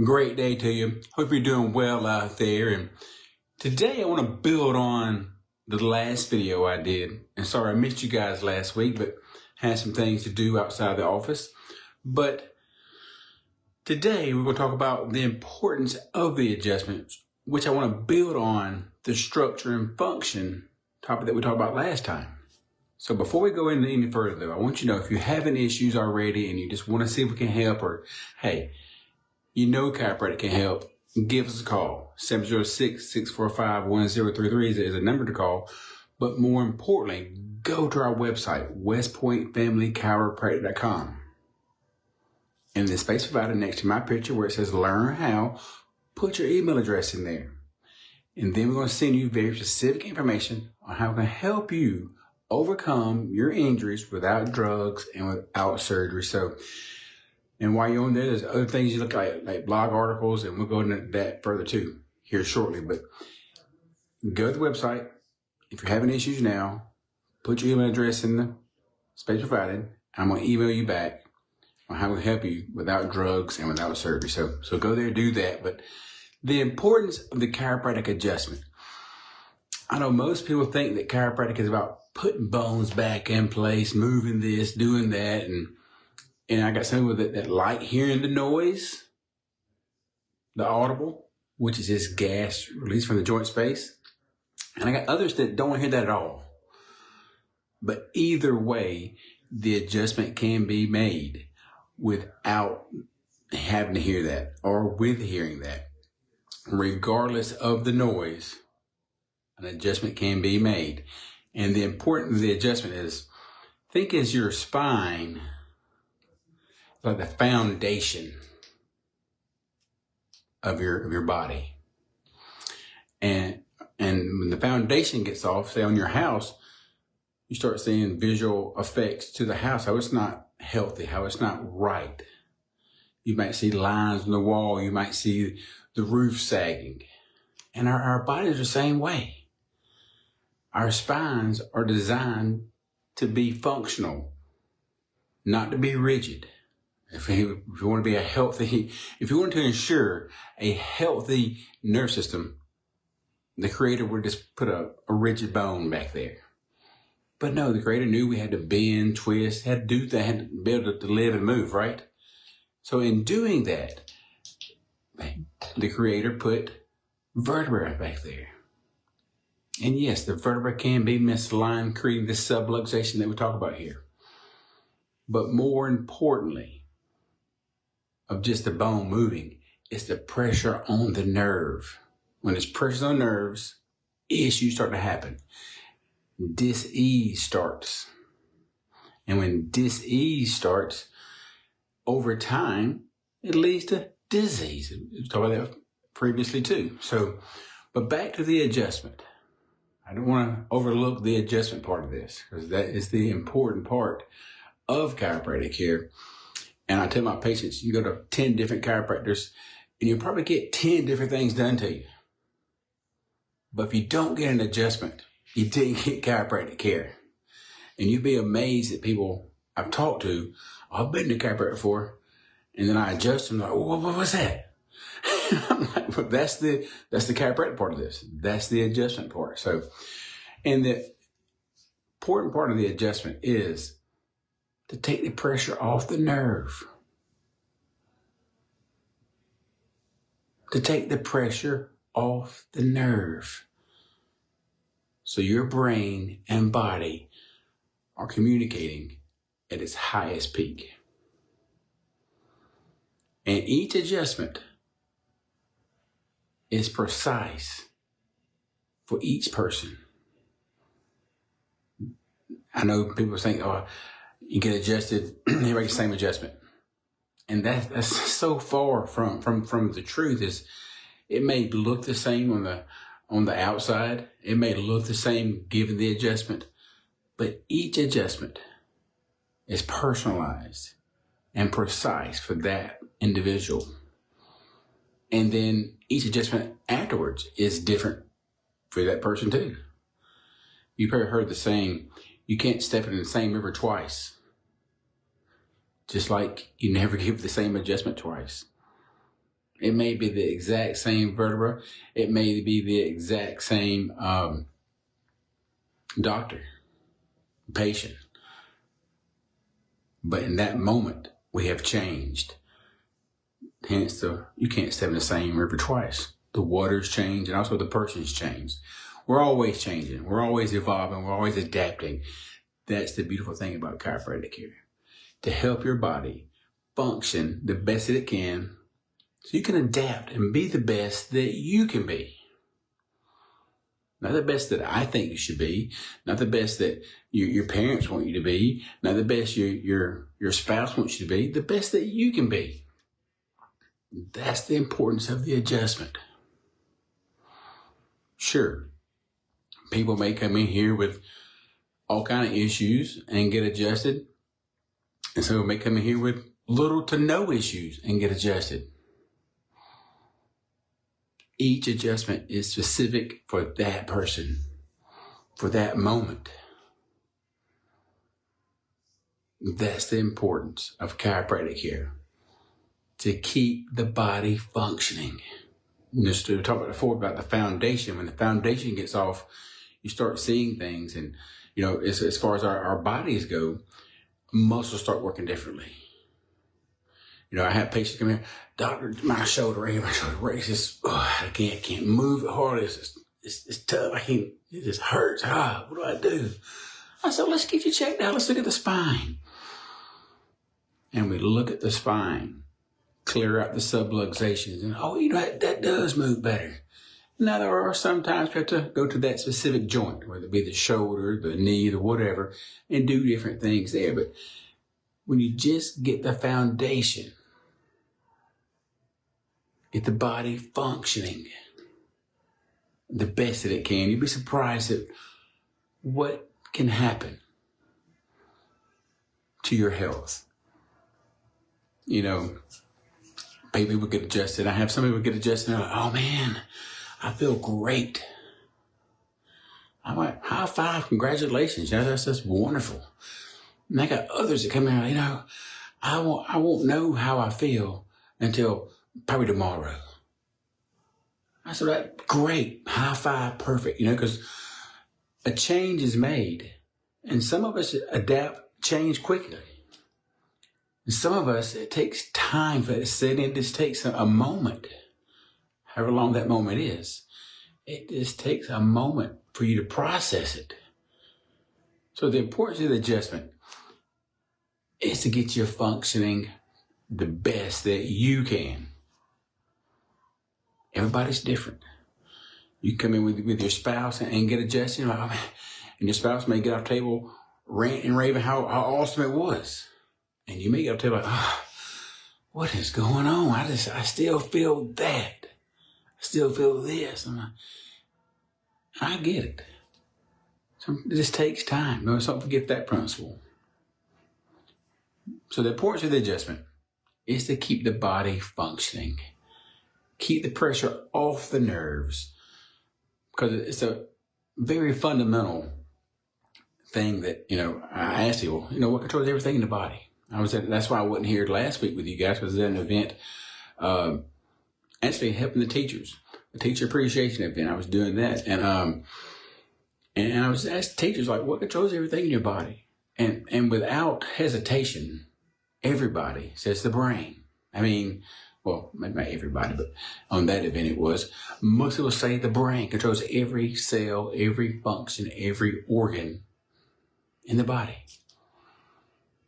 Great day to you. Hope you're doing well out there. And today I want to build on the last video I did. And sorry I missed you guys last week, but had some things to do outside the office. But today we're going to talk about the importance of the adjustments, which I want to build on the structure and function topic that we talked about last time. So before we go into any further though, I want you to know if you're having issues already and you just want to see if we can help, or hey, you know chiropractic can help, give us a call. 706-645-1033 is a number to call. But more importantly, go to our website, westpointfamilychiropractic.com. In the space provided next to my picture where it says learn how, put your email address in there. And then we're going to send you very specific information on how we can help you overcome your injuries without drugs and without surgery. And while you're on there, there's other things you look at, like blog articles, and we'll go into that further too here shortly. But go to the website. If you're having issues now, put your email address in the space provided. I'm going to email you back on how to help you without drugs and without surgery. So go there, do that. But the importance of the chiropractic adjustment. I know most people think that chiropractic is about putting bones back in place, moving this, doing that, and I got some with it that like hearing the noise, the audible, which is this gas released from the joint space. And I got others that don't hear that at all. But either way, the adjustment can be made without having to hear that or with hearing that. Regardless of the noise, an adjustment can be made. And the importance of the adjustment is, think as your spine, like the foundation of your body. And when the foundation gets off, say on your house, you start seeing visual effects to the house, how it's not healthy, how it's not right. You might see lines on the wall, you might see the roof sagging. And our bodies are the same way. Our spines are designed to be functional, not to be rigid. If you want to be if you want to ensure a healthy nerve system, the Creator would just put a rigid bone back there. But no, the Creator knew we had to bend, twist, had to do that, had to be able to live and move, right? So in doing that, the Creator put vertebrae back there. And yes, the vertebra can be misaligned, creating the subluxation that we talk about here. But more importantly, of just the bone moving, it's the pressure on the nerve. When there's pressure on nerves, issues start to happen. Dis-ease starts. And when dis-ease starts, over time, it leads to disease. We talked about that previously too. But back to the adjustment. I don't want to overlook the adjustment part of this, because that is the important part of chiropractic here. And I tell my patients, you go to 10 different chiropractors and you'll probably get 10 different things done to you. But if you don't get an adjustment, you didn't get chiropractic care. And you'd be amazed at people I've talked to. I've been to chiropractic before, and then I adjust them like, what was that? I'm like, well, that's the chiropractic part of this. That's the adjustment part. And the important part of the adjustment is to take the pressure off the nerve. To take the pressure off the nerve. So your brain and body are communicating at its highest peak. And each adjustment is precise for each person. I know people think, oh, you get adjusted, you make the same adjustment. And that's so far from the truth. It may look the same on the outside. It may look the same given the adjustment, but each adjustment is personalized and precise for that individual. And then each adjustment afterwards is different for that person too. You've probably heard the saying, you can't step in the same river twice. Just like you never give the same adjustment twice. It may be the exact same vertebra. It may be the exact same doctor, patient. But in that moment, we have changed. Hence, you can't step in the same river twice. The waters change and also the person's change. We're always changing. We're always evolving. We're always adapting. That's the beautiful thing about chiropractic care. To help your body function the best that it can so you can adapt and be the best that you can be. Not the best that I think you should be, not the best that your parents want you to be, not the best your spouse wants you to be, the best that you can be. That's the importance of the adjustment. Sure, people may come in here with all kind of issues and get adjusted, and some may come in here with little to no issues and get adjusted. Each adjustment is specific for that person, for that moment. That's the importance of chiropractic care, to keep the body functioning. Just to talk about before about the foundation. When the foundation gets off, you start seeing things, and as far as our bodies go, muscles start working differently. I have patients come in, doctor, my shoulder aches, I can't move it hard. It's tough. It just hurts. What do I do? I said, let's get you checked out. Let's look at the spine. And we look at the spine, clear out the subluxations, and that does move better. Now, there are sometimes we have to go to that specific joint, whether it be the shoulder, the knee, the whatever, and do different things there. But when you just get the foundation, get the body functioning the best that it can, you'd be surprised at what can happen to your health. People get adjusted. I have some people get adjusted and they're like, oh man, I feel great. I'm like, high five, congratulations. That's wonderful. And I got others that come in, I won't know how I feel until probably tomorrow. I said, that's great. High five, perfect. Because a change is made. And some of us adapt change quickly. And some of us, it takes time for it to set in. It just takes a moment, however long that moment is. It just takes a moment for you to process it. So the importance of the adjustment is to get you functioning the best that you can. Everybody's different. You come in with your spouse and get adjusted, and your spouse may get off the table ranting and raving how awesome it was. And you may get off the table like, what is going on? I still feel that. I still feel this. I get it. So it just takes time. Don't forget that principle. So the importance of the adjustment is to keep the body functioning. Keep the pressure off the nerves, because it's a very fundamental thing that, I asked you, what controls everything in the body? That's why I wasn't here last week with you guys, because there's an event, actually helping the teachers, a teacher appreciation event. I was doing that. And I was asking teachers, what controls everything in your body? And without hesitation, everybody says the brain. Well, maybe not everybody, but on that event it was. Most people say the brain controls every cell, every function, every organ in the body.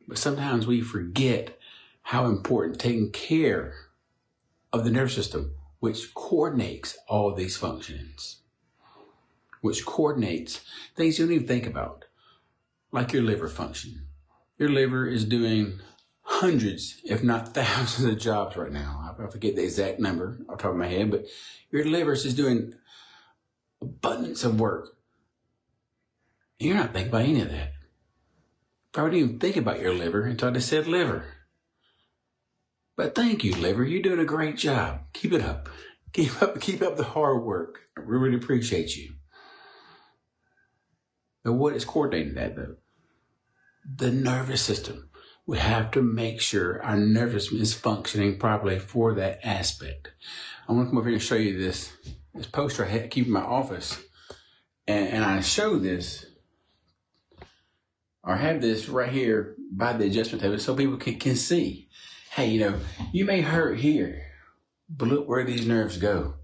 But sometimes we forget how important taking care of the nervous system, which coordinates all these functions, which coordinates things you don't even think about, like your liver function. Your liver is doing hundreds, if not thousands of jobs right now. I forget the exact number off the top of my head, but your liver is doing abundance of work. You're not thinking about any of that. Probably didn't even think about your liver until I said liver. But thank you, liver. You're doing a great job. Keep it up. Keep up the hard work. I really appreciate you. But what is coordinating that, though? The nervous system, We have to make sure our nervous system is functioning properly for that aspect. I want to come over here and show you this poster I keep in my office. And I show this, or have this right here by the adjustment table so people can see. Hey, you may hurt here, but look where these nerves go.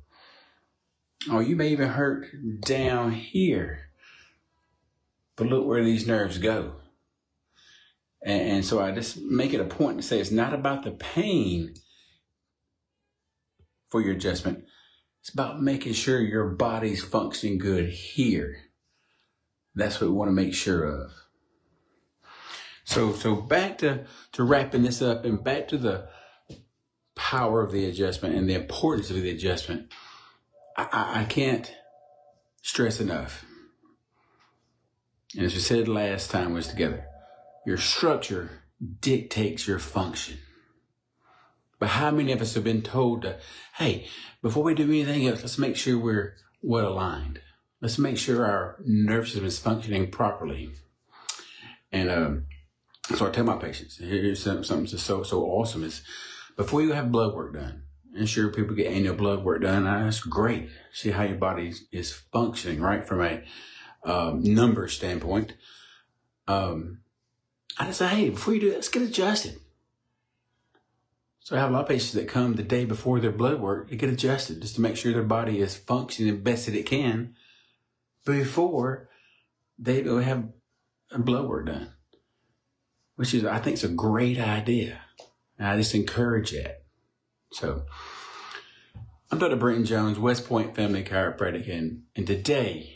Or you may even hurt down here, but look where these nerves go. And so I just make it a point to say it's not about the pain for your adjustment. It's about making sure your body's functioning good here. That's what we want to make sure of. So back to wrapping this up and back to the power of the adjustment and the importance of the adjustment. I can't stress enough. And as we said last time we was together, your structure dictates your function. But how many of us have been told to, hey, before we do anything else, let's make sure we're well aligned. Let's make sure our nervous system is functioning properly. And so I tell my patients, here's something so awesome is before you have blood work done, and sure people get annual blood work done, that's great. See how your body is functioning, right? From a number standpoint. I just say, hey, before you do that, let's get adjusted. So I have a lot of patients that come the day before their blood work to get adjusted just to make sure their body is functioning the best that it can before they go have a blood work done, which is, I think, is a great idea. And I just encourage that. So I'm Dr. Brenton Jones, West Point Family Chiropractic, and today,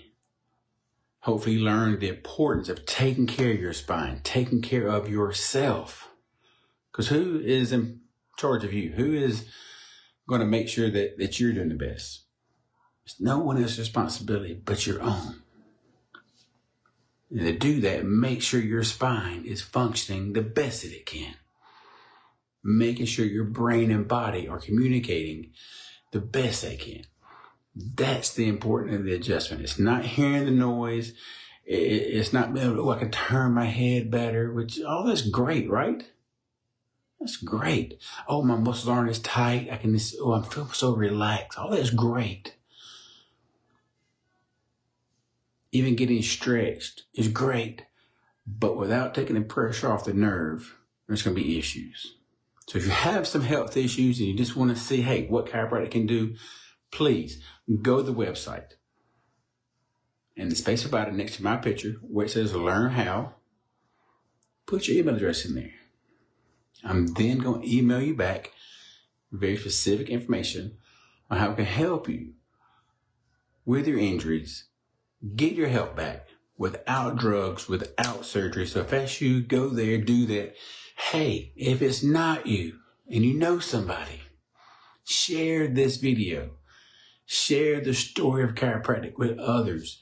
hopefully you learned the importance of taking care of your spine, taking care of yourself. Because who is in charge of you? Who is going to make sure that you're doing the best? It's no one else's responsibility but your own. And to do that, make sure your spine is functioning the best that it can. Making sure your brain and body are communicating the best they can. That's the importance of the adjustment. It's not hearing the noise. It's not being able to, I can turn my head better, which, that's great, right? That's great. Oh, my muscles aren't as tight. I feel so relaxed. All that's great. Even getting stretched is great. But without taking the pressure off the nerve, there's going to be issues. So if you have some health issues and you just want to see, hey, what chiropractic can do, please go to the website. And the space about it next to my picture where it says learn how, put your email address in there. I'm then going to email you back very specific information on how I can help you with your injuries, get your health back without drugs, without surgery. So if that's you, go there, do that. Hey, if it's not you and you know somebody, share this video. Share the story of chiropractic with others.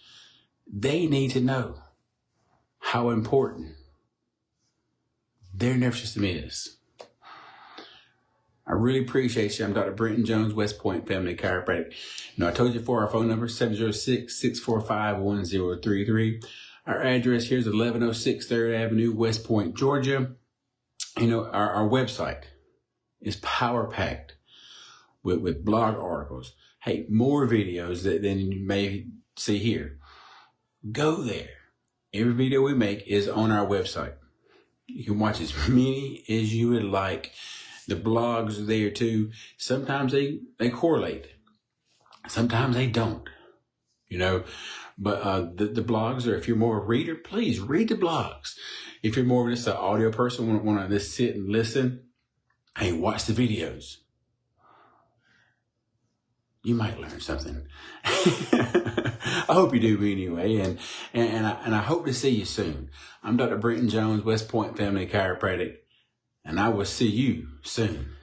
They need to know how important their nervous system is. I really appreciate you. I'm Dr. Brenton Jones, West Point Family Chiropractic. I told you before, our phone number, 706-645-1033. Our address here is 1106 3rd Avenue, West Point, Georgia. Our website is power-packed with blog articles. Hey, more videos than you may see here. Go there. Every video we make is on our website. You can watch as many as you would like. The blogs are there too. Sometimes they correlate. Sometimes they don't. But the blogs are, if you're more a reader, please read the blogs. If you're more of just an audio person, want to just sit and listen, hey, watch the videos. You might learn something. I hope you do anyway. And I hope to see you soon. I'm Dr. Brenton Jones, West Point Family Chiropractic, and I will see you soon.